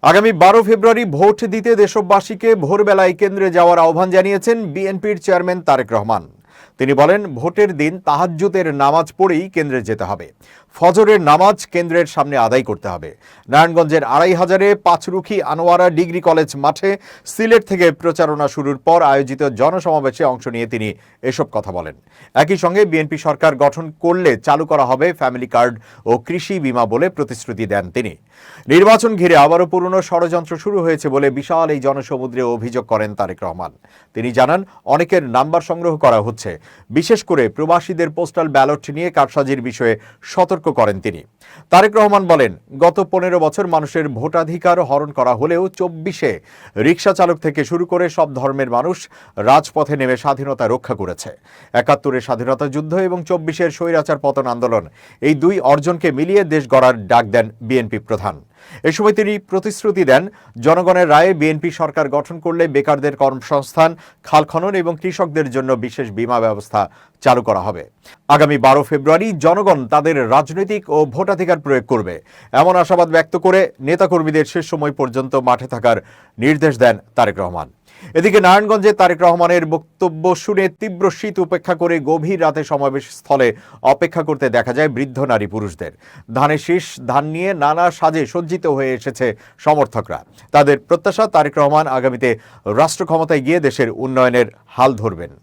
আগামী 12 ফেব্রুয়ারি ভোট দিতে দেশবাসীকে ভোরবেলায় কেন্দ্রে যাওয়ার আহ্বান জানিয়েছেন বিএনপির চেয়ারম্যান তারেক রহমান। তিনি বলেন, ভোটের দিন তাহাজ্জুদের নামাজ পড়েই কেন্দ্রে যেতে হবে। ফজরের নামাজ কেন্দ্রের সামনে আদায় করতে হবে। নারায়ণগঞ্জের ২৫০০-এ পাঁচরুখি আনোয়ারা ডিগ্রি কলেজ মাঠে সিলেট থেকে প্রচারণা শুরুর পর আয়োজিত জনসমাবেশে অংশ নিয়ে তিনি এসব কথা বলেন। একই সঙ্গে বিএনপি সরকার গঠন করলে চালু করা হবে ফ্যামিলি কার্ড ও কৃষি বীমা বলে প্রতিশ্রুতি দেন তিনি। নির্বাচন ঘিরে আবারও পুরনো ষড়যন্ত্র শুরু হয়েছে বলে বিশাল এই জনসমুদ্রে অভিযোগ করেন তারেক রহমান। তিনি জানান, অনেকের নাম্বার সংগ্রহ করা হচ্ছে। বিশেষ করে প্রবাসীদের পোস্টাল ব্যালট নিয়ে কারসাজির বিষয়ে সতর্ক করেন তিনি। তারেক রহমান বলেন, গত ১৫ বছর মানুষের ভোটাধিকার হরণ করা হলেও ২৪-এ রিকশা চালক থেকে শুরু করে সব ধর্মের মানুষ রাজপথে নেমে স্বাধীনতা রক্ষা করেছে। ৭১-এর স্বাধীনতা যুদ্ধ এবং ২৪-এর স্বৈরাচার পতন আন্দোলন, এই দুই অর্জনকে মিলিয়ে দেশ গড়ার ডাক দেন বিএনপি প্রধান। এ সময় তিনি প্রতিশ্রুতি দেন, জনগণের রায়ে বিএনপি সরকার গঠন করলে বেকারদের কর্মসংস্থান, খাল খনন এবং কৃষকদের জন্য বিশেষ বীমা ব্যবস্থা চালু করা হবে। আগামী 12 ফেব্রুয়ারি জনগণ তাদের রাজনৈতিক ও ভোটাধিকার প্রয়োগ করবে, এমন আশাবাদ ব্যক্ত করে নেতাকর্মীদের শেষ সময় পর্যন্ত মাঠে থাকার নির্দেশ দেন তারেক রহমান। এদিকে নারায়ণগঞ্জে তারেক রহমানের বক্তব্য শুনে তীব্র শীত উপেক্ষা করে গভীর রাতে সমাবেশ স্থলে অপেক্ষা করতে দেখা যায় বৃদ্ধ নারী পুরুষদের। ধানের শীষ ধান নিয়ে নানা সাজে সজ্জিত হয়ে এসেছে সমর্থকরা। তাদের প্রত্যাশা, তারেক রহমান আগামীতে রাষ্ট্র ক্ষমতায় গিয়ে দেশের উন্নয়নের হাল ধরবেন।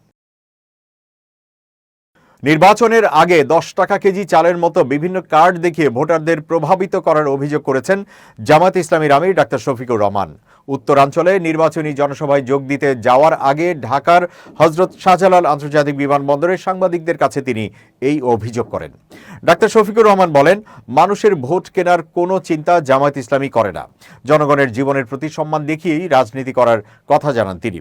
নির্বাচনের আগে ১০ টাকা কেজি চালের মতো বিভিন্ন কার্ড দেখিয়ে ভোটারদের প্রভাবিত করার অভিযোগ করেছেন জামায়াত ইসলামীর আমির ডাক্তার শফিকুর রহমান। উত্তরাঞ্চলে নির্বাচনী জনসভায় যোগ দিতে যাওয়ার আগে ঢাকার হযরত শাহজালাল আন্তর্জাতিক বিমানবন্দরে সাংবাদিকদের কাছে তিনি এই অভিযোগ করেন। ডাক্তার শফিকুর রহমান বলেন, মানুষের ভোট কেনার কোনো চিন্তা জামায়াত ইসলামী করে না। জনগণের জীবনের প্রতি সম্মান দেখিয়েই রাজনীতি করার কথা জানান তিনি।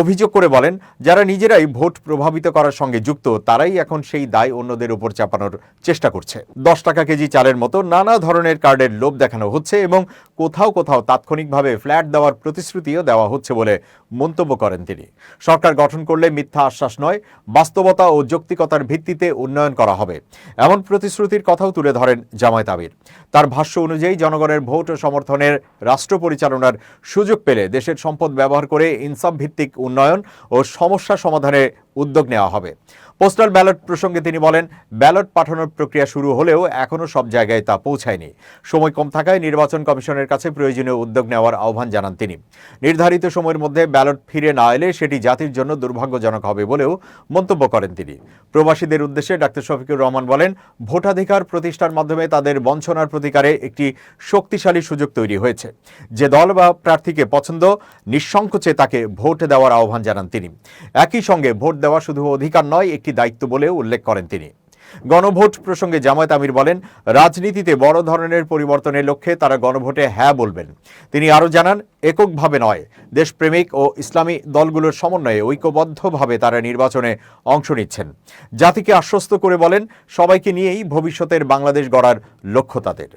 অভিযোগ করে বলেন, যারা নিজেরাই ভোট প্রভাবিত করার সঙ্গে যুক্ত, তারাই এখন সেই দায় অন্যদের উপর চাপানোর চেষ্টা করছে। ১০ টাকা কেজি চালের মতো নানা ধরনের কার্ডের লোভ দেখানো হচ্ছে এবং কোথাও কোথাও তাৎক্ষণিকভাবে ফ্ল্যাট দেওয়ার প্রতিশ্রুতিও দেওয়া হচ্ছে বলে মন্তব্য করেন তিনি। সরকার গঠন করলে মিথ্যা আশ্বাস নয়, বাস্তবতা ও যৌক্তিকতার ভিত্তিতে উন্নয়ন করা হবে, এমন প্রতিশ্রুতির কথাও তুলে ধরেন জামায়াত আমির। তার ভাষ্য অনুযায়ী জনগণের ভোট ও সমর্থনের রাষ্ট্র পরিচালনার সুযোগ পেলে দেশের সম্পদ ব্যবহার করে ইনসাফ ভিত্তিক উন্নয়ন ও সমস্যা সমাধানে উদ্যোগ নেওয়া হবে। পোস্টাল ব্যালট প্রসঙ্গে তিনি বলেন, ব্যালট পাঠানোর প্রক্রিয়া শুরু হলেও এখনও সব জায়গায় তা পৌঁছায়নি। সময় কম থাকায় নির্বাচন কমিশনের কাছে প্রয়োজনীয় উদ্যোগ নেওয়ার আহ্বান জানান তিনি। নির্ধারিত সময়ের মধ্যে ব্যালট ফিরে না এলে সেটি জাতির জন্য দুর্ভাগ্যজনক হবে বলেও মন্তব্য করেন তিনি। প্রবাসীদের উদ্দেশ্যে ডাক্তার শফিকুর রহমান বলেন, ভোটাধিকার প্রতিষ্ঠার মাধ্যমে তাদের বঞ্চনার প্রতিকারে একটি শক্তিশালী সুযোগ তৈরি হয়েছে। যে দল বা প্রার্থীকে পছন্দ, নিঃসংকোচে তাকে ভোট দেওয়ার আহ্বান জানান তিনি। একই সঙ্গে ভোট দেওয়া শুধু অধিকার নয়, একটি দায়িত্ব বলেও উল্লেখ করেন তিনি। গণভোট প্রসঙ্গে জামায়াত আমির বলেন, রাজনীতিতে বড় ধরনের পরিবর্তনের লক্ষ্যে তারা গণভোটে হ্যাঁ বলবেন। তিনি আরও জানান, এককভাবে নয়, দেশপ্রেমিক ও ইসলামী দলগুলোর সমন্বয়ে ঐক্যবদ্ধভাবে তারা নির্বাচনে অংশ নিচ্ছেন। জাতিকে আশ্বস্ত করে বলেন, সবাইকে নিয়েই ভবিষ্যতের বাংলাদেশ গড়ার লক্ষ্য তাদের।